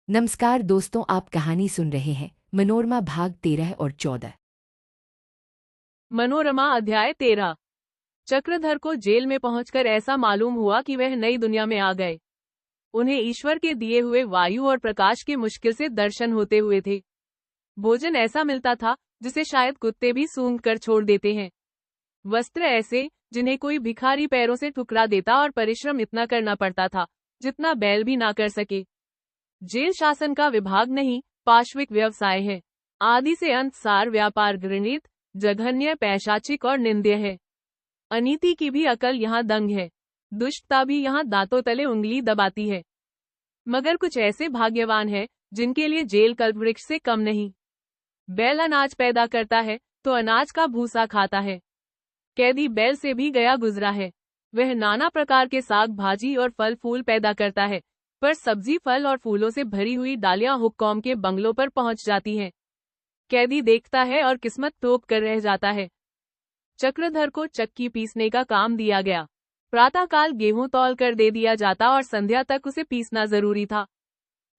नमस्कार दोस्तों, आप कहानी सुन रहे हैं मनोरमा भाग 13 और 14। मनोरमा अध्याय 13। चक्रधर को जेल में पहुंचकर ऐसा मालूम हुआ कि वह नई दुनिया में आ गए। उन्हें ईश्वर के दिए हुए वायु और प्रकाश के मुश्किल से दर्शन होते हुए थे। भोजन ऐसा मिलता था जिसे शायद कुत्ते भी सूंघ कर छोड़ देते हैं। वस्त्र ऐसे जिन्हें कोई भिखारी पैरों से ठुकरा देता, और परिश्रम इतना करना पड़ता था जितना बैल भी ना कर सके। जेल शासन का विभाग नहीं, पाश्विक व्यवसाय है। आदि से अंत सार व्यापार घृणित, जघन्य, पैशाचिक और निंद्य है। अनीति की भी अकल यहाँ दंग है। दुष्टता भी यहाँ दांतों तले उंगली दबाती है। मगर कुछ ऐसे भाग्यवान हैं जिनके लिए जेल कल्पवृक्ष से कम नहीं। बैल अनाज पैदा करता है तो अनाज का भूसा खाता है। कैदी बैल से भी गया गुजरा है। वह नाना प्रकार के साग भाजी और फल फूल पैदा करता है, पर सब्जी फल और फूलों से भरी हुई डालियां हुक्कौम के बंगलों पर पहुंच जाती हैं। कैदी देखता है और किस्मत तोप कर रह जाता है। चक्रधर को चक्की पीसने का काम दिया गया। प्रातःकाल गेहूं तौल कर दे दिया जाता और संध्या तक उसे पीसना जरूरी था।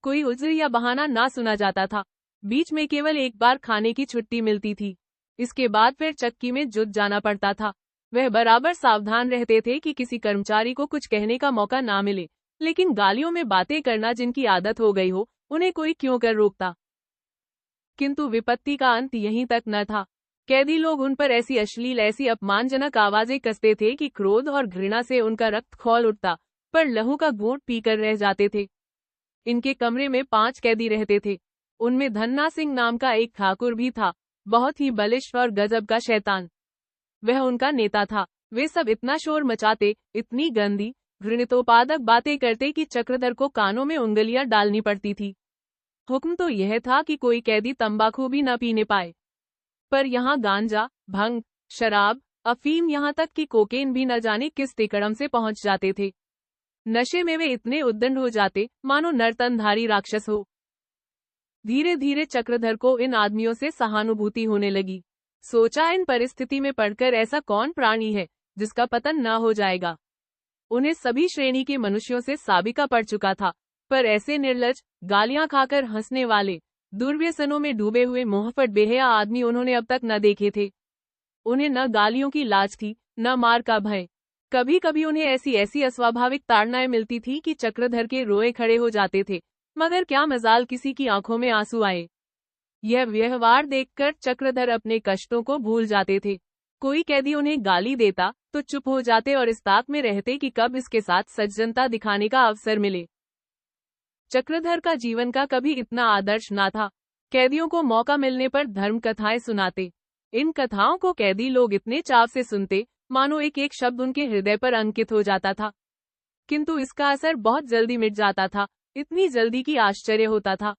कोई उज्र या बहाना ना सुना जाता था। बीच में केवल एक बार खाने की छुट्टी मिलती थी। इसके बाद फिर चक्की में जुट जाना पड़ता था। वह बराबर सावधान रहते थे कि किसी कर्मचारी को कुछ कहने का मौका ना मिले, लेकिन गालियों में बातें करना जिनकी आदत हो गई हो, उन्हें कोई क्यों कर रोकता। किंतु विपत्ति का अंत यहीं तक न था। कैदी लोग उन पर ऐसी अश्लील, ऐसी अपमानजनक आवाजें कसते थे कि क्रोध और घृणा से उनका रक्त खौल उठता, पर लहू का घूंट पीकर रह जाते थे। इनके कमरे में 5 कैदी रहते थे। उनमें धन्ना सिंह नाम का एक ठाकुर भी था, बहुत ही बलिष्ठ और गजब का शैतान। वह उनका नेता था। वे सब इतना शोर मचाते, इतनी गंदी घृणितोपादक बातें करते कि चक्रधर को कानों में उंगलियां डालनी पड़ती थी। हुक्म तो यह था कि कोई कैदी तंबाकू भी न पीने पाए, पर यहाँ गांजा, भंग, शराब, अफीम, यहाँ तक कि कोकेन भी न जाने किस तिकड़म से पहुंच जाते थे। नशे में वे इतने उद्दंड हो जाते मानो नर्तनधारी राक्षस हो। धीरे धीरे चक्रधर को इन आदमियों से सहानुभूति होने लगी। सोचा, इन परिस्थिति में पड़कर ऐसा कौन प्राणी है जिसका पतन न हो जाएगा। उन्हें सभी श्रेणी के मनुष्यों से साबिका पड़ चुका था, पर ऐसे निर्लज, गालियां खाकर हंसने वाले, दुर्व्यसनों में डूबे हुए मोहफट बेहया आदमी उन्होंने अब तक न देखे थे। उन्हें न गालियों की लाज थी, न मार का भय। कभी कभी उन्हें ऐसी ऐसी अस्वाभाविक ताड़नाएं मिलती थी कि चक्रधर के रोए खड़े हो जाते थे, मगर क्या मजाल किसी की आंखों में आंसू आए। यह व्यवहार देखकर चक्रधर अपने कष्टों को भूल जाते थे। कोई कैदी उन्हें गाली देता तो चुप हो जाते और इस ताक में रहते कि कब इसके साथ सज्जनता दिखाने का अवसर मिले। चक्रधर का जीवन का कभी इतना आदर्श ना था। कैदियों को मौका मिलने पर धर्म कथाएं सुनाते। इन कथाओं को कैदी लोग इतने चाव से सुनते मानो एक एक शब्द उनके हृदय पर अंकित हो जाता था। किंतु इसका असर बहुत जल्दी मिट जाता था, इतनी जल्दी कि आश्चर्य होता था।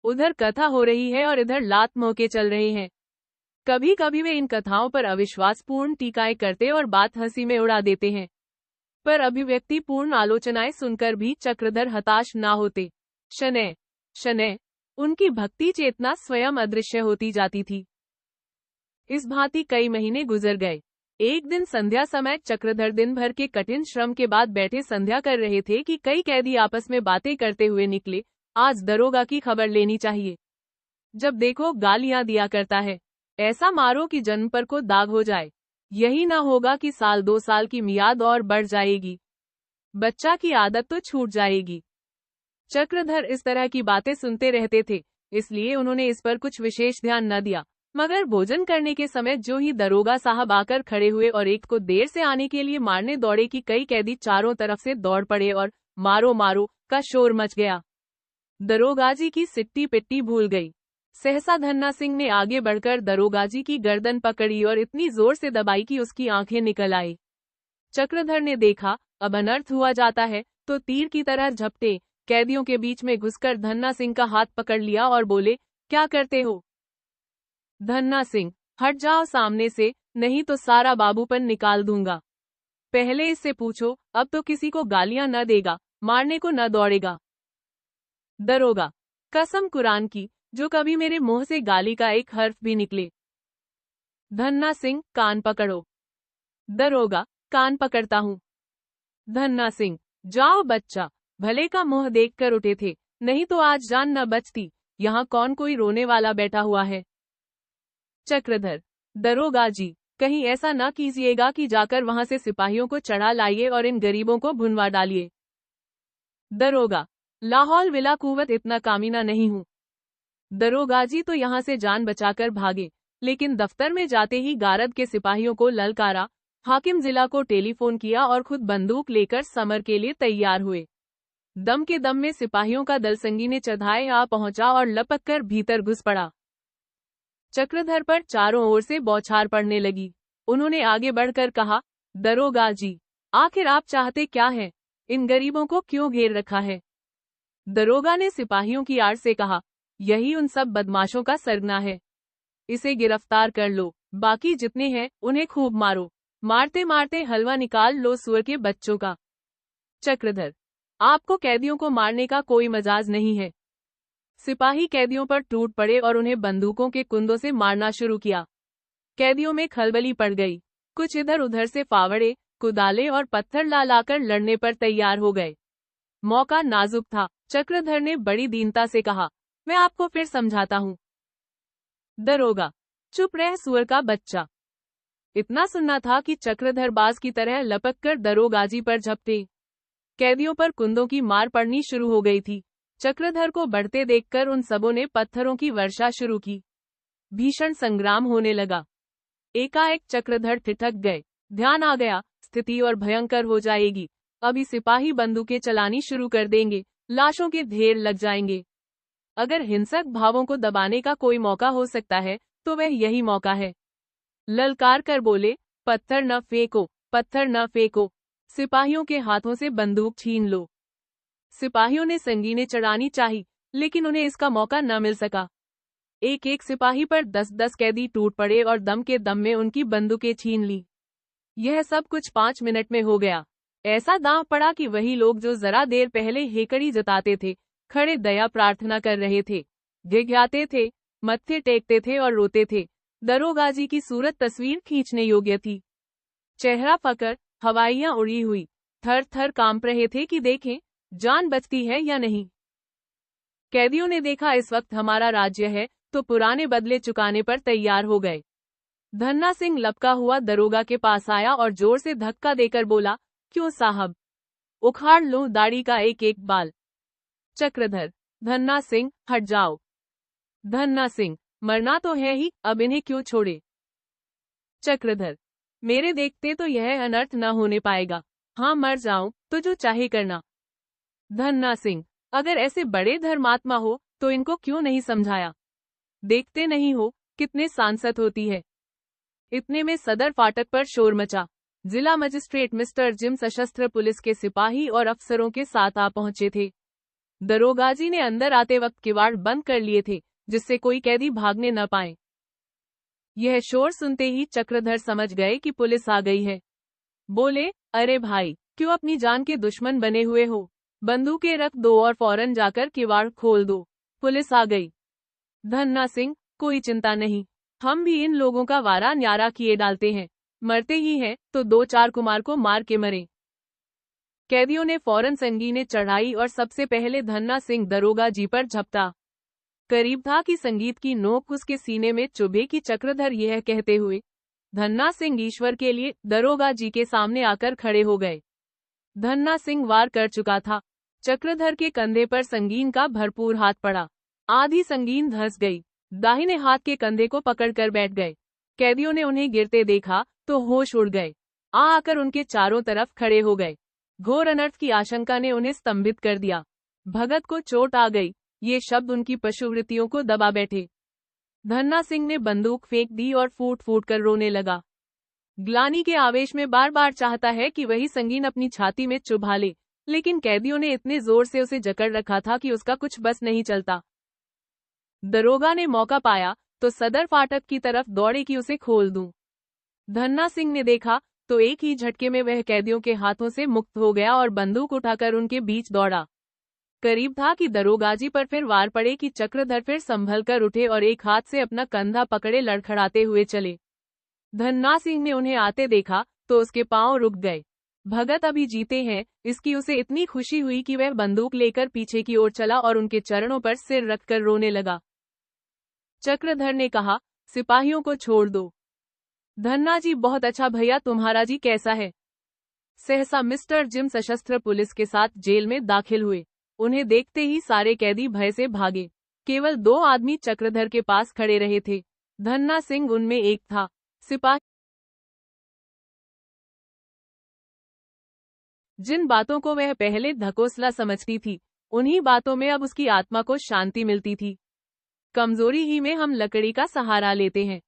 उधर कथा हो रही है और इधर लात मौके चल रहे हैं। कभी कभी वे इन कथाओं पर अविश्वासपूर्ण टीकाएं करते और बात हंसी में उड़ा देते हैं, पर अभिव्यक्तिपूर्ण आलोचनाएं सुनकर भी चक्रधर हताश ना होते। शनैः शनैः उनकी भक्ति चेतना स्वयं अदृश्य होती जाती थी। इस भांति कई महीने गुजर गए। एक दिन संध्या समय चक्रधर दिन भर के कठिन श्रम के बाद बैठे संध्या कर रहे थे कि कई कैदी आपस में बातें करते हुए निकले। आज दरोगा की खबर लेनी चाहिए। जब देखो गालियां दिया करता है। ऐसा मारो कि जन्म पर को दाग हो जाए। यही ना होगा कि 1-2 साल की मियाद और बढ़ जाएगी। बच्चा की आदत तो छूट जाएगी। चक्रधर इस तरह की बातें सुनते रहते थे, इसलिए उन्होंने इस पर कुछ विशेष ध्यान न दिया। मगर भोजन करने के समय जो ही दरोगा साहब आकर खड़े हुए और एक को देर से आने के लिए मारने दौड़े कि कई कैदी चारों तरफ से दौड़ पड़े और मारो मारो का शोर मच गया। दरोगाजी की सिट्टी पिट्टी भूल गई। सहसा धन्ना सिंह ने आगे बढ़कर दरोगाजी की गर्दन पकड़ी और इतनी जोर से दबाई कि उसकी आंखें निकल आई। चक्रधर ने देखा, अब अनर्थ हुआ जाता है, तो तीर की तरह झपटे कैदियों के बीच में घुसकर धन्ना सिंह का हाथ पकड़ लिया और बोले, क्या करते हो? धन्ना सिंह, हट जाओ सामने से, नहीं तो सारा बाबूपन निकाल दूंगा। पहले इससे पूछो, अब तो किसी को गालियां न देगा, मारने को न दौड़ेगा। दरोगा, कसम कुरान की, जो कभी मेरे मुंह से गाली का एक हर्फ भी निकले। धन्ना सिंह, कान पकड़ो। दरोगा, कान पकड़ता हूँ। धन्ना सिंह, जाओ बच्चा। भले का मुंह देखकर उठे थे, नहीं तो आज जान न बचती। यहाँ कौन कोई रोने वाला बैठा हुआ है। चक्रधर, दरोगा जी, कहीं ऐसा न कीजिएगा कि जाकर वहां से सिपाहियों को चढ़ा लाइए और इन गरीबों को भुनवा डालिए। दरोगा, लाहौल विला कुवत इतना कामीना नहीं हूँ। दरोगा जी तो यहाँ से जान बचाकर भागे, लेकिन दफ्तर में जाते ही गारद के सिपाहियों को ललकारा, हाकिम जिला को टेलीफोन किया और खुद बंदूक लेकर समर के लिए तैयार हुए। दम के दम में सिपाहियों का दल संगीने चढ़ाए आ पहुंचा और लपक कर भीतर घुस पड़ा। चक्रधर पर चारों ओर से बौछार पड़ने लगी। उन्होंने आगे बढ़कर कहा, दरोगा जी, आखिर आप चाहते क्या है? इन गरीबों को क्यों घेर रखा है? दरोगा ने सिपाहियों की आड़ से कहा, यही उन सब बदमाशों का सरगना है। इसे गिरफ्तार कर लो, बाकी जितने हैं उन्हें खूब मारो, मारते मारते हलवा निकाल लो सुअर के बच्चों का। चक्रधर, आपको कैदियों को मारने का कोई मजाज नहीं है। सिपाही कैदियों पर टूट पड़े और उन्हें बंदूकों के कुंदों से मारना शुरू किया। कैदियों में खलबली पड़ गई। कुछ इधर उधर से फावड़े, कुदाले और पत्थर ला लाकर लड़ने पर तैयार हो गए। मौका नाजुक था। चक्रधर ने बड़ी दीनता से कहा, मैं आपको फिर समझाता हूँ। दरोगा, चुप रह सुअर का बच्चा। इतना सुनना था कि चक्रधर बाज की तरह लपक कर दरोगाजी पर झपटे। कैदियों पर कुंदों की मार पड़नी शुरू हो गई थी। चक्रधर को बढ़ते देखकर उन सबों ने पत्थरों की वर्षा शुरू की। भीषण संग्राम होने लगा। एकाएक चक्रधर ठिठक गए। ध्यान आ गया, स्थिति और भयंकर हो जाएगी। अभी सिपाही बंदूकें चलानी शुरू कर देंगे, लाशों के ढेर लग जाएंगे। अगर हिंसक भावों को दबाने का कोई मौका हो सकता है तो वह यही मौका है। ललकार कर बोले, पत्थर न फेंको, पत्थर न फेंको, सिपाहियों के हाथों से बंदूक छीन लो। सिपाहियों ने संगीनें चढ़ानी चाही, लेकिन उन्हें इसका मौका न मिल सका। एक एक सिपाही पर 10-10 कैदी टूट पड़े और दम के दम में उनकी बंदूकें छीन ली। यह सब कुछ 5 मिनट में हो गया। ऐसा दांव पड़ा कि वही लोग जो जरा देर पहले हेकड़ी जताते थे, खड़े दया प्रार्थना कर रहे थे, गिड़गिड़ाते थे, मत्थे टेकते थे और रोते थे। दरोगाजी की सूरत तस्वीर खींचने योग्य थी। चेहरा फकर, हवाइयां उड़ी हुई, थर थर कांप रहे थे कि देखें जान बचती है या नहीं। कैदियों ने देखा इस वक्त हमारा राज्य है तो पुराने बदले चुकाने पर तैयार हो गए। धन्ना सिंह लपका हुआ दरोगा के पास आया और जोर से धक्का देकर बोला, क्यों साहब, उखाड़ लो दाढ़ी का एक एक बाल। चक्रधर, धन्ना सिंह, हट जाओ। धन्ना सिंह, मरना तो है ही, अब इन्हें क्यों छोड़े। चक्रधर, मेरे देखते तो यह अनर्थ न होने पाएगा। हाँ, मर जाऊं तो जो चाहे करना। धन्ना सिंह, अगर ऐसे बड़े धर्मात्मा हो तो इनको क्यों नहीं समझाया? देखते नहीं हो कितने सांसत होती है। इतने में सदर फाटक पर शोर मचा। जिला मजिस्ट्रेट मिस्टर जिम सशस्त्र पुलिस के सिपाही और अफसरों के साथ आ पहुंचे थे। दरोगाजी ने अंदर आते वक्त किवाड़ बंद कर लिए थे, जिससे कोई कैदी भागने न पाए। यह शोर सुनते ही चक्रधर समझ गए कि पुलिस आ गई है। बोले, अरे भाई, क्यों अपनी जान के दुश्मन बने हुए हो? बंदूकें रख दो और फौरन जाकर किवाड़ खोल दो, पुलिस आ गई। धन्ना सिंह, कोई चिंता नहीं, हम भी इन लोगों का वारा न्यारा किए डालते हैं। मरते ही हैं तो 2-4 कुमार को मार के मरे। कैदियों ने फौरन संगीनें चढ़ाई और सबसे पहले धन्ना सिंह दरोगा जी पर झपटा। करीब था कि संगीत की नोक उसके सीने में चुभे कि चक्रधर यह कहते हुए धन्ना सिंह ईश्वर के लिए दरोगा जी के सामने आकर खड़े हो गए। धन्ना सिंह वार कर चुका था। चक्रधर के कंधे पर संगीन का भरपूर हाथ पड़ा। आधी संगीन धंस गई। दाहिने हाथ के कंधे को पकड़कर बैठ गए। कैदियों ने उन्हें गिरते देखा तो होश उड़ गए। आकर उनके चारों तरफ खड़े हो गए। घोर अनर्थ की आशंका ने उन्हें स्तंभित कर दिया। भगत को चोट आ गई, ये शब्द उनकी पशुवृत्तियों को दबा बैठे। धन्ना सिंह ने बंदूक फेंक दी और फूट फूट कर रोने लगा। ग्लानि के आवेश में बार बार चाहता है कि वही संगीन अपनी छाती में चुभा ले, लेकिन कैदियों ने इतने जोर से उसे जकड़ रखा था कि उसका कुछ बस नहीं चलता। दरोगा ने मौका पाया तो सदर फाटक की तरफ दौड़े कि उसे खोल दूं। धन्ना सिंह ने देखा तो एक ही झटके में वह कैदियों के हाथों से मुक्त हो गया और बंदूक उठाकर उनके बीच दौड़ा। करीब था कि दरोगाजी पर फिर वार पड़े कि चक्रधर फिर संभल कर उठे और एक हाथ से अपना कंधा पकड़े लड़खड़ाते हुए चले। धन्ना सिंह ने उन्हें आते देखा तो उसके पांव रुक गए। भगत अभी जीते हैं, इसकी उसे इतनी खुशी हुई कि वह बंदूक लेकर पीछे की ओर चला और उनके चरणों पर सिर रखकर रोने लगा। चक्रधर ने कहा, सिपाहियों को छोड़ दो। धन्ना जी बहुत अच्छा भैया, तुम्हारा जी कैसा है? सहसा मिस्टर जिम सशस्त्र पुलिस के साथ जेल में दाखिल हुए। उन्हें देखते ही सारे कैदी भय से भागे। केवल 2 आदमी चक्रधर के पास खड़े रहे थे। धन्ना सिंह उनमें एक था। सिपाही जिन बातों को वह पहले धकोसला समझती थी, उन्हीं बातों में अब उसकी आत्मा को शांति मिलती थी। कमजोरी ही में हम लकड़ी का सहारा लेते हैं।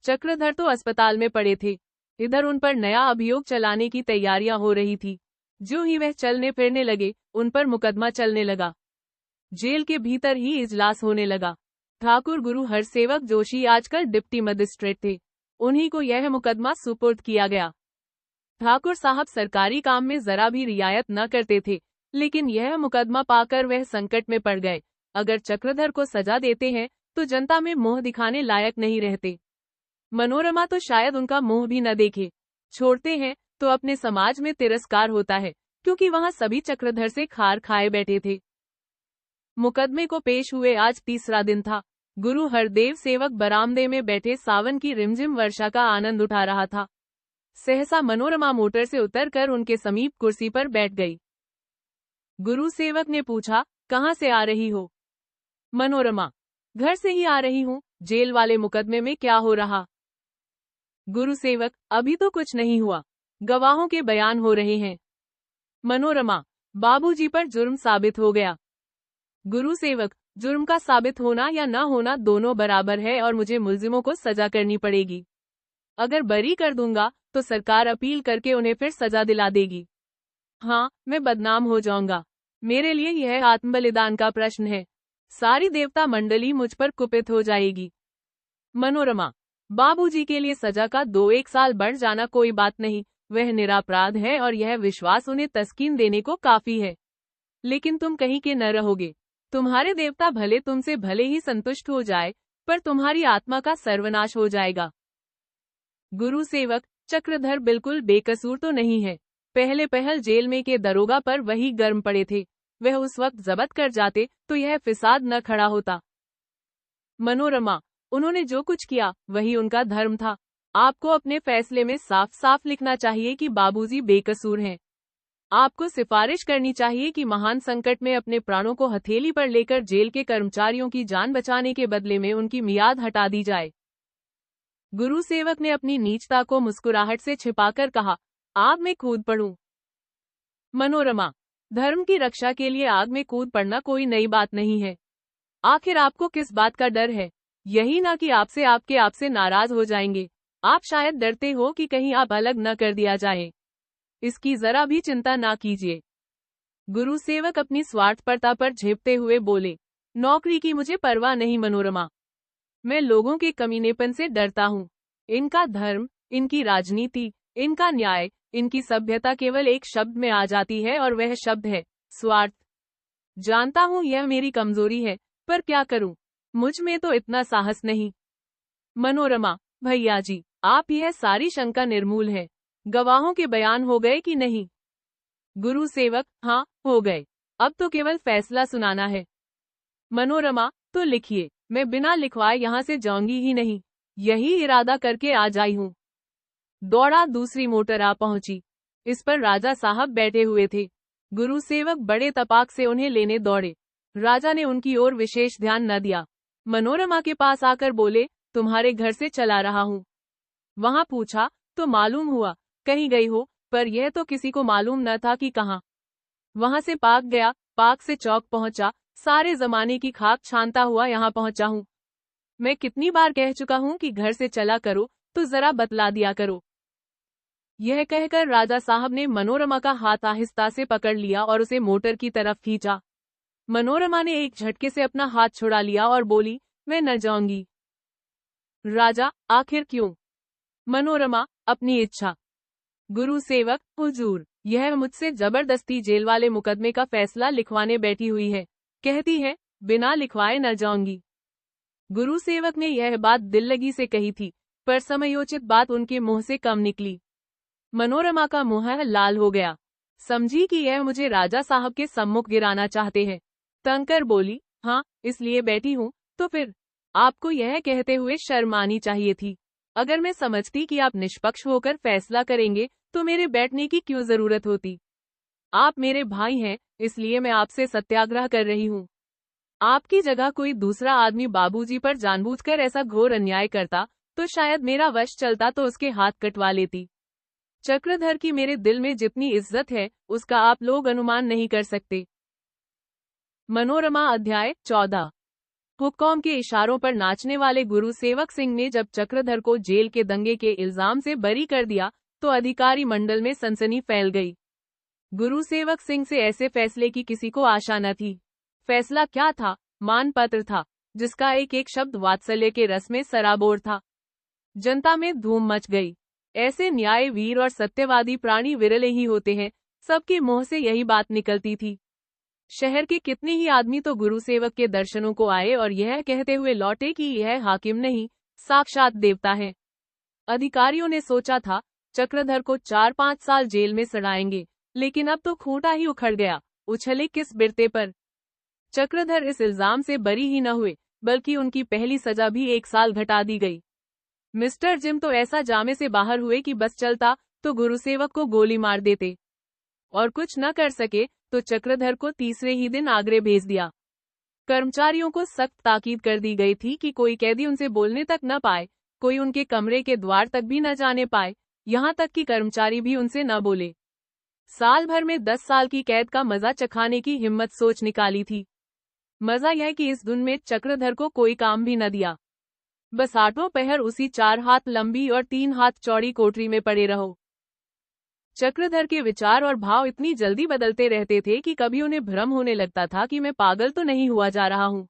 चक्रधर तो अस्पताल में पड़े थे। इधर उन पर नया अभियोग चलाने की तैयारियां हो रही थी। जो ही वह चलने फिरने लगे, उन पर मुकदमा चलने लगा। जेल के भीतर ही इजलास होने लगा। ठाकुर गुरु हरसेवक जोशी आजकल डिप्टी मजिस्ट्रेट थे। उन्हीं को यह मुकदमा सुपुर्द किया गया। ठाकुर साहब सरकारी काम में जरा भी रियायत न करते थे, लेकिन यह मुकदमा पाकर वह संकट में पड़ गए। अगर चक्रधर को सजा देते हैं तो जनता में मोह दिखाने लायक नहीं रहते। मनोरमा तो शायद उनका मुंह भी न देखे। छोड़ते हैं तो अपने समाज में तिरस्कार होता है, क्योंकि वहां सभी चक्रधर से खार खाए बैठे थे। मुकदमे को पेश हुए आज 3रा दिन था। गुरु हरदेव सेवक बरामदे में बैठे सावन की रिमझिम वर्षा का आनंद उठा रहा था। सहसा मनोरमा मोटर से उतरकर उनके समीप कुर्सी पर बैठ गई। गुरु सेवक ने पूछा, कहाँ से आ रही हो? मनोरमा, घर से ही आ रही हूँ। जेल वाले मुकदमे में क्या हो रहा? गुरु सेवक, अभी तो कुछ नहीं हुआ, गवाहों के बयान हो रहे हैं। मनोरमा, बाबूजी पर जुर्म साबित हो गया। गुरु सेवक, जुर्म का साबित होना या न होना दोनों बराबर है और मुझे मुल्जिमों को सजा करनी पड़ेगी। अगर बरी कर दूंगा तो सरकार अपील करके उन्हें फिर सजा दिला देगी। हाँ, मैं बदनाम हो जाऊंगा। मेरे लिए यह आत्मबलिदान का प्रश्न है। सारी देवता मंडली मुझ पर कुपित हो जाएगी। मनोरमा, बाबूजी के लिए सजा का 2-1 साल बढ़ जाना कोई बात नहीं। वह निरापराध है और यह विश्वास उन्हें तस्कीन देने को काफी है। लेकिन तुम कहीं के न रहोगे। तुम्हारे देवता भले तुमसे भले ही संतुष्ट हो जाए, पर तुम्हारी आत्मा का सर्वनाश हो जाएगा। गुरु सेवक, चक्रधर बिल्कुल बेकसूर तो नहीं है। पहले पहल जेल में के दरोगा पर वही गर्म पड़े थे। वह उस वक्त जब्त कर जाते तो यह फिसाद न खड़ा होता। मनोरमा, उन्होंने जो कुछ किया वही उनका धर्म था। आपको अपने फैसले में साफ साफ लिखना चाहिए कि बाबूजी बेकसूर हैं। आपको सिफारिश करनी चाहिए कि महान संकट में अपने प्राणों को हथेली पर लेकर जेल के कर्मचारियों की जान बचाने के बदले में उनकी मियाद हटा दी जाए। गुरु सेवक ने अपनी नीचता को मुस्कुराहट से छिपाकर कहा, आग में कूद पड़ूं। मनोरमा, धर्म की रक्षा के लिए आग में कूद पड़ना कोई नई बात नहीं है। आखिर आपको किस बात का डर है? यही ना कि आपसे नाराज हो जाएंगे। आप शायद डरते हो कि कहीं आप अलग न कर दिया जाए। इसकी जरा भी चिंता ना कीजिए। गुरु सेवक अपनी स्वार्थपरता पर झेपते हुए बोले, नौकरी की मुझे परवाह नहीं मनोरमा। मैं लोगों के कमीनेपन से डरता हूँ। इनका धर्म, इनकी राजनीति, इनका न्याय, इनकी सभ्यता केवल एक शब्द में आ जाती है और वह शब्द है स्वार्थ। जानता हूँ यह मेरी कमजोरी है, पर क्या करूँ, मुझ में तो इतना साहस नहीं। मनोरमा, भैया जी, आप यह सारी शंका निर्मूल है। गवाहों के बयान हो गए कि नहीं? गुरु सेवक, हाँ, हो गए। अब तो केवल फैसला सुनाना है। मनोरमा, तो लिखिए। मैं बिना लिखवाए यहाँ से जाऊंगी ही नहीं। यही इरादा करके आ जाई हूँ। दौड़ा दूसरी मोटर आ पहुंची। इस पर राजा साहब बैठे हुए थे। गुरु सेवक बड़े तपाक से उन्हें लेने दौड़े। राजा ने उनकी ओर विशेष ध्यान न दिया। मनोरमा के पास आकर बोले, तुम्हारे घर से चला रहा हूँ। वहां पूछा तो मालूम हुआ कहीं गई हो, पर यह तो किसी को मालूम न था कि कहाँ। वहां से पाक गया, पाक से चौक पहुंचा, सारे जमाने की खाक छानता हुआ यहाँ पहुंचा हूँ। मैं कितनी बार कह चुका हूँ कि घर से चला करो तो जरा बतला दिया करो। यह कहकर राजा साहब ने मनोरमा का हाथ आहिस्ता से पकड़ लिया और उसे मोटर की तरफ खींचा। मनोरमा ने एक झटके से अपना हाथ छुड़ा लिया और बोली, मैं न जाऊंगी। राजा, आखिर क्यों? मनोरमा, अपनी इच्छा। गुरु सेवक, हुजूर, यह मुझसे जबरदस्ती जेल वाले मुकदमे का फैसला लिखवाने बैठी हुई है। कहती है बिना लिखवाए न जाऊंगी। गुरु सेवक ने यह बात दिल लगी से कही थी, पर समयोचित बात उनके मुंह से कम निकली। मनोरमा का मुंह लाल हो गया। समझी कि यह मुझे राजा साहब के सम्मुख गिराना चाहते हैं। तंग कर बोली, हाँ, इसलिए बैठी हूँ। तो फिर आपको यह कहते हुए शर्म आनी चाहिए थी। अगर मैं समझती कि आप निष्पक्ष होकर फैसला करेंगे तो मेरे बैठने की क्यों जरूरत होती। आप मेरे भाई हैं, इसलिए मैं आपसे सत्याग्रह कर रही हूँ। आपकी जगह कोई दूसरा आदमी बाबूजी पर जानबूझकर ऐसा घोर अन्याय करता तो शायद मेरा वश चलता तो उसके हाथ कटवा लेती। चक्रधर की मेरे दिल में जितनी इज्जत है उसका आप लोग अनुमान नहीं कर सकते। मनोरमा अध्याय 14। हुक्कौम के इशारों पर नाचने वाले गुरु सेवक सिंह ने जब चक्रधर को जेल के दंगे के इल्जाम से बरी कर दिया तो अधिकारी मंडल में सनसनी फैल गई। गुरु सेवक सिंह से ऐसे फैसले की किसी को आशा न थी। फैसला क्या था? मानपत्र था, जिसका एक एक शब्द वात्सल्य के रस में सराबोर था। जनता में धूम मच गई। ऐसे न्यायवीर और सत्यवादी प्राणी विरले ही होते हैं, सबके मुंह से यही बात निकलती थी। शहर के कितने ही आदमी तो गुरु सेवक के दर्शनों को आए और यह कहते हुए लौटे कि यह हाकिम नहीं, साक्षात देवता है। अधिकारियों ने सोचा था चक्रधर को 4-5 साल जेल में सड़ाएंगे, लेकिन अब तो खूंटा ही उखड़ गया, उछले किस बिरते पर। चक्रधर इस इल्जाम से बरी ही न हुए, बल्कि उनकी पहली सजा भी 1 साल घटा दी गई। मिस्टर जिम तो ऐसा जामे से बाहर हुए कि बस चलता तो गुरु सेवक को गोली मार देते, और कुछ न कर सके तो चक्रधर को तीसरे ही दिन आगरे भेज दिया। कर्मचारियों को सख्त ताकीद कर दी गई थी कि कोई कैदी उनसे बोलने तक न पाए, कोई उनके कमरे के द्वार तक भी न जाने पाए, यहाँ तक कि कर्मचारी भी उनसे न बोले। साल भर में 10 साल की कैद का मजा चखाने की हिम्मत सोच निकाली थी। मजा यह कि इस धुन में चक्रधर को कोई काम भी न दिया। बस 8 पहर उसी 4 हाथ लंबी और 3 हाथ चौड़ी कोठरी में पड़े रहो। चक्रधर के विचार और भाव इतनी जल्दी बदलते रहते थे कि कभी उन्हें भ्रम होने लगता था कि मैं पागल तो नहीं हुआ जा रहा हूँ।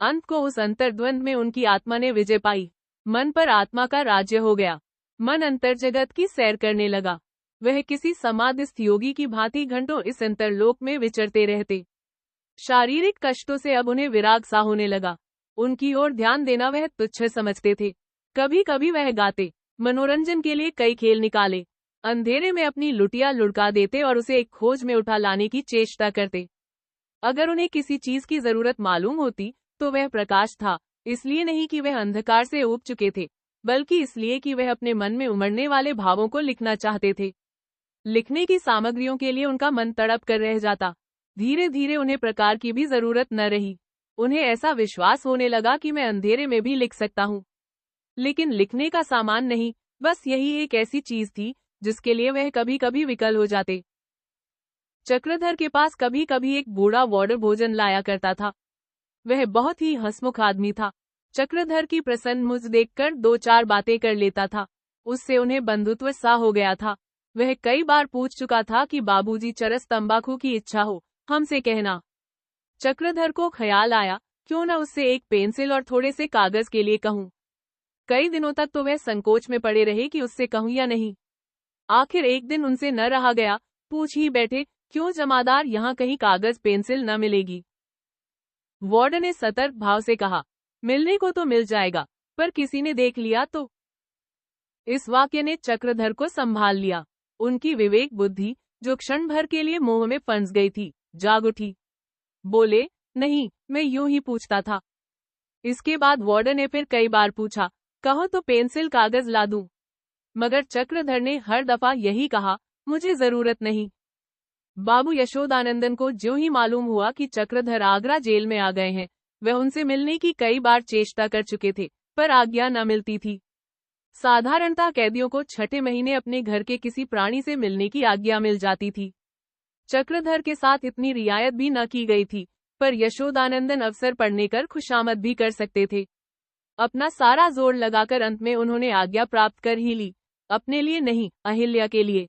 अंत को उस अंतर्द्वंद में उनकी आत्मा ने विजय पाई। मन पर आत्मा का राज्य हो गया। मन अंतर जगत की सैर करने लगा। वह किसी समाधिस्थ योगी की भांति घंटों इस अंतरलोक में विचरते रहते। शारीरिक कष्टों से अब उन्हें विराग सा होने लगा। उनकी ओर ध्यान देना वह तुच्छ समझते थे। कभी कभी वह गाते, मनोरंजन के लिए कई खेल निकाले, अंधेरे में अपनी लुटिया लुढ़का देते और उसे एक खोज में उठा लाने की चेष्टा करते। अगर उन्हें किसी चीज की जरूरत मालूम होती तो वह प्रकाश था, इसलिए नहीं कि वह अंधकार से ऊब चुके थे, बल्कि इसलिए कि वह अपने मन में उमड़ने वाले भावों को लिखना चाहते थे। लिखने की सामग्रियों के लिए उनका मन तड़प कर रह जाता। धीरे धीरे उन्हें प्रकार की भी जरूरत न रही। उन्हें ऐसा विश्वास होने लगा कि मैं अंधेरे में भी लिख सकता हूँ। लेकिन लिखने का सामान नहीं, बस यही एक ऐसी चीज थी जिसके लिए वह कभी कभी विकल हो जाते। चक्रधर के पास कभी कभी एक बूढ़ा वार्डर भोजन लाया करता था। वह बहुत ही हंसमुख आदमी था। चक्रधर की प्रसन्न मुझ देखकर 2-4 बातें कर लेता था। उससे उन्हें बंधुत्व सा हो गया था। वह कई बार पूछ चुका था कि बाबूजी चरस तंबाकू की इच्छा हो, हमसे कहना। चक्रधर को ख्याल आया, क्यों न उससे एक पेंसिल और थोड़े से कागज के लिए कहूँ। कई दिनों तक तो वह संकोच में पड़े रहे कि उससे कहूँ या नहीं। आखिर एक दिन उनसे न रहा गया, पूछ ही बैठे, क्यों जमादार, यहाँ कहीं कागज पेंसिल न मिलेगी? वार्डन ने सतर्क भाव से कहा, मिलने को तो मिल जाएगा, पर किसी ने देख लिया तो। इस वाक्य ने चक्रधर को संभाल लिया। उनकी विवेक बुद्धि, जो क्षण भर के लिए मोह में फंस गई थी, जाग उठी। बोले, नहीं, मैं यूं ही पूछता था। इसके बाद वार्डन ने फिर कई बार पूछा, कहो तो पेंसिल कागज ला दूं। मगर चक्रधर ने हर दफा यही कहा, मुझे जरूरत नहीं। बाबू यशोदानंदन को ज्यों ही मालूम हुआ कि चक्रधर आगरा जेल में आ गए हैं, वह उनसे मिलने की कई बार चेष्टा कर चुके थे, पर आज्ञा न मिलती थी। साधारणतः कैदियों को 6ठे महीने अपने घर के किसी प्राणी से मिलने की आज्ञा मिल जाती थी। चक्रधर के साथ इतनी रियायत भी न की गई थी, पर यशोदानंदन अवसर पड़ने कर खुशामद भी कर सकते थे। अपना सारा जोर लगाकर अंत में उन्होंने आज्ञा प्राप्त कर ही ली, अपने लिए नहीं, अहिल्या के लिए।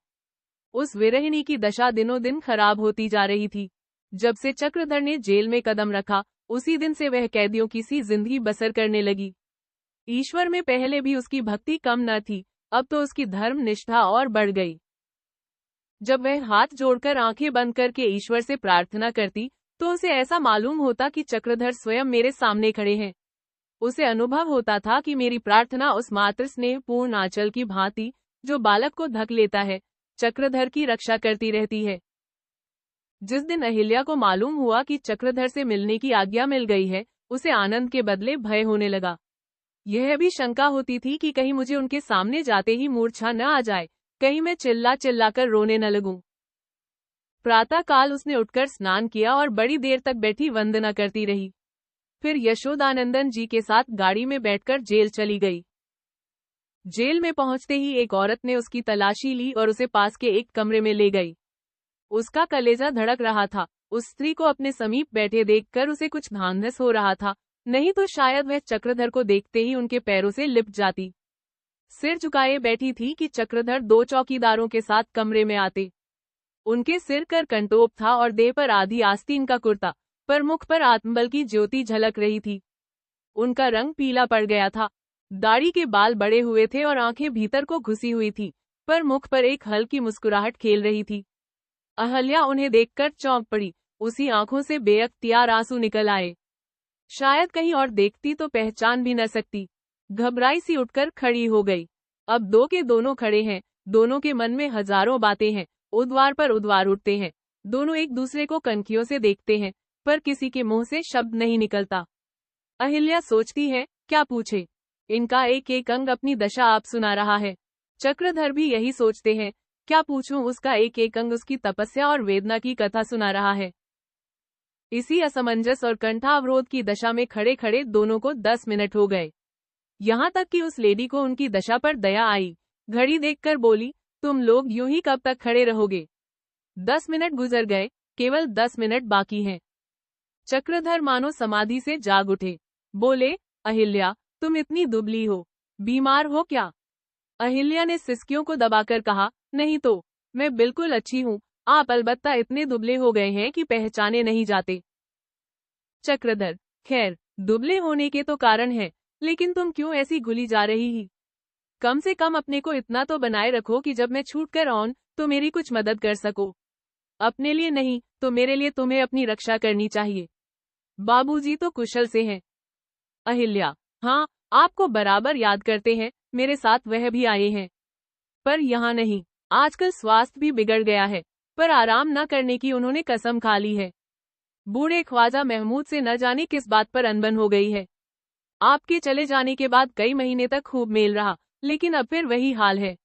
उस विरहिणी की दशा दिनों दिन खराब होती जा रही थी। जब से चक्रधर ने जेल में कदम रखा, उसी दिन से वह कैदियों की सी जिंदगी बसर करने लगी। ईश्वर में पहले भी उसकी भक्ति कम न थी, अब तो उसकी धर्म निष्ठा और बढ़ गई। जब वह हाथ जोड़कर आंखें बंद करके ईश्वर से प्रार्थना करती, तो उसे ऐसा मालूम होता कि चक्रधर स्वयं मेरे सामने खड़े हैं। उसे अनुभव होता था कि मेरी प्रार्थना उस मात्र स्नेहपूर्ण आंचल की भांति जो बालक को धक लेता है, चक्रधर की रक्षा करती रहती है। जिस दिन अहिल्या को मालूम हुआ कि चक्रधर से मिलने की आज्ञा मिल गई है, उसे आनंद के बदले भय होने लगा। यह भी शंका होती थी कि कहीं मुझे उनके सामने जाते ही मूर्छा न आ जाए, कहीं मैं चिल्ला चिल्लाकर रोने न लगूं। प्रातः काल उसने उठकर स्नान किया और बड़ी देर तक बैठी वंदना करती रही। फिर यशोदानंदन जी के साथ गाड़ी में बैठकर जेल चली गई। जेल में पहुंचते ही एक औरत ने उसकी तलाशी ली और उसे पास के एक कमरे में ले गई। उसका कलेजा धड़क रहा था। उस स्त्री को अपने समीप बैठे देखकर उसे कुछ धांधस हो रहा था, नहीं तो शायद वह चक्रधर को देखते ही उनके पैरों से लिपट जाती। सिर झुकाए बैठी थी कि चक्रधर 2 चौकीदारों के साथ कमरे में आते। उनके सिर कर कंटोप था और देह पर आधी आस्तीन का कुर्ता, पर मुख पर आत्मबल की ज्योति झलक रही थी। उनका रंग पीला पड़ गया था, दाढ़ी के बाल बड़े हुए थे और आंखें भीतर को घुसी हुई थी, पर मुख पर एक हल्की मुस्कुराहट खेल रही थी। अहल्या उन्हें देखकर चौंक पड़ी। उसी आंखों से बेअख्तियार आंसू निकल आए। शायद कहीं और देखती तो पहचान भी न सकती। घबराई सी उठकर खड़ी हो गई। अब 2 के दोनों खड़े हैं, दोनों के मन में हजारों बातें हैं, उद्वार पर उद्वार उठते हैं। दोनों एक दूसरे को कनखियों से देखते हैं, पर किसी के मुंह से शब्द नहीं निकलता। अहिल्या सोचती है, क्या पूछे? इनका एक एक अंग अपनी दशा आप सुना रहा है। चक्रधर भी यही सोचते हैं, क्या पूछूं? उसका एक एक अंग उसकी तपस्या और वेदना की कथा सुना रहा है। इसी असमंजस और कंठावरोध की दशा में खड़े खड़े दोनों को 10 मिनट हो गए। यहाँ तक कि उस लेडी को उनकी दशा पर दया आई। घड़ी देखकर बोली, तुम लोग यूं ही कब तक खड़े रहोगे? 10 मिनट गुजर गए, केवल 10 मिनट बाकी हैं। चक्रधर मानो समाधि से जाग उठे। बोले, अहिल्या, तुम इतनी दुबली हो, बीमार हो क्या? अहिल्या ने सिसकियों को दबाकर कहा, नहीं तो, मैं बिल्कुल अच्छी हूँ, आप अलबत्ता इतने दुबले हो गए हैं कि पहचाने नहीं जाते। चक्रधर, खैर, दुबले होने के तो कारण है, लेकिन तुम क्यों ऐसी घुली जा रही ही? कम से कम अपने को इतना तो बनाए रखो कि जब मैं छूट कर आऊं तो मेरी कुछ मदद कर सको। अपने लिए नहीं तो मेरे लिए तुम्हें अपनी रक्षा करनी चाहिए। बाबूजी तो कुशल से हैं। अहिल्या, हाँ, आपको बराबर याद करते हैं, मेरे साथ वह भी आए हैं। पर यहाँ नहीं, आजकल स्वास्थ्य भी बिगड़ गया है, पर आराम न करने की उन्होंने कसम खा ली है। बूढ़े ख्वाजा महमूद से न जाने किस बात पर अनबन हो गई है। आपके चले जाने के बाद कई महीने तक खूब मेल रहा, लेकिन अब फिर वही हाल है।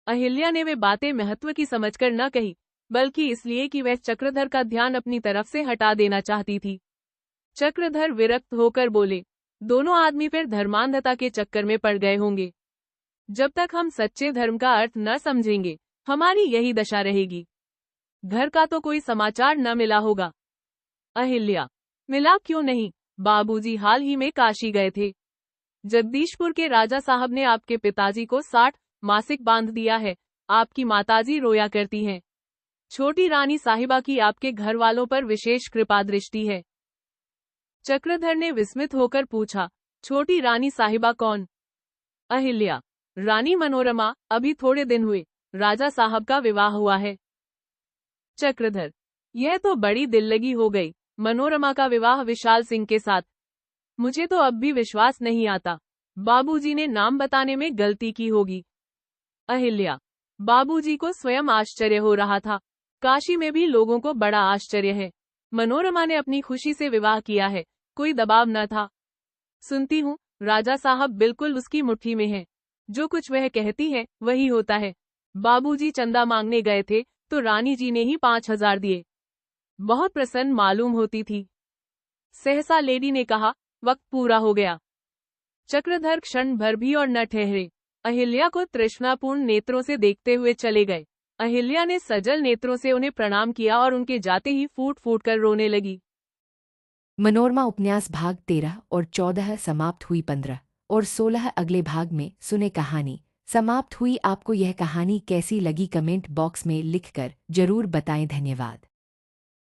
अहिल्या ने वे बातें महत्व की समझकर न कही, बल्कि इसलिए कि वह चक्रधर का ध्यान अपनी तरफ से हटा देना चाहती थी। चक्रधर विरक्त होकर बोले, दोनों आदमी फिर धर्मांधता के चक्कर में पड़ गए होंगे। जब तक हम सच्चे धर्म का अर्थ न समझेंगे, हमारी यही दशा रहेगी। घर का तो कोई समाचार न मिला होगा। अहिल्या, मिला क्यों नहीं, बाबूजी हाल ही में काशी गए थे। जगदीशपुर के राजा साहब ने आपके पिताजी को 60 मासिक बांध दिया है। आपकी माताजी रोया करती हैं। छोटी रानी साहिबा की आपके घर वालों पर विशेष कृपा दृष्टि है। चक्रधर ने विस्मित होकर पूछा, छोटी रानी साहिबा कौन? अहिल्या, रानी मनोरमा, अभी थोड़े दिन हुए राजा साहब का विवाह हुआ है। चक्रधर, यह तो बड़ी दिल्लगी हो गई, मनोरमा का विवाह विशाल सिंह के साथ। मुझे तो अब भी विश्वास नहीं आता, बाबूजी ने नाम बताने में गलती की होगी। अहिल्या, बाबूजी को स्वयं आश्चर्य हो रहा था। काशी में भी लोगों को बड़ा आश्चर्य है। मनोरमा ने अपनी खुशी से विवाह किया है, कोई दबाव न था। सुनती हूँ, राजा साहब बिल्कुल उसकी मुट्ठी में है। जो कुछ वह कहती है, वही होता है। बाबूजी चंदा मांगने गए थे, तो रानी जी ने ही 5000 दिए। बहुत प्रसन्न मालूम होती थी। सहसा लेडी ने कहा, वक्त पूरा हो गया। चक्रधर क्षण भर भी और न ठहरे, अहिल्या को तृष्णापूर्ण नेत्रों से देखते हुए चले गए। अहिल्या ने सजल नेत्रों से उन्हें प्रणाम किया और उनके जाते ही फूट फूट कर रोने लगी। मनोरमा उपन्यास भाग 13 और 14 समाप्त हुई। 15 और 16 अगले भाग में सुने कहानी समाप्त हुई। आपको यह कहानी कैसी लगी कमेंट बॉक्स में लिखकर जरूर बताएं। धन्यवाद।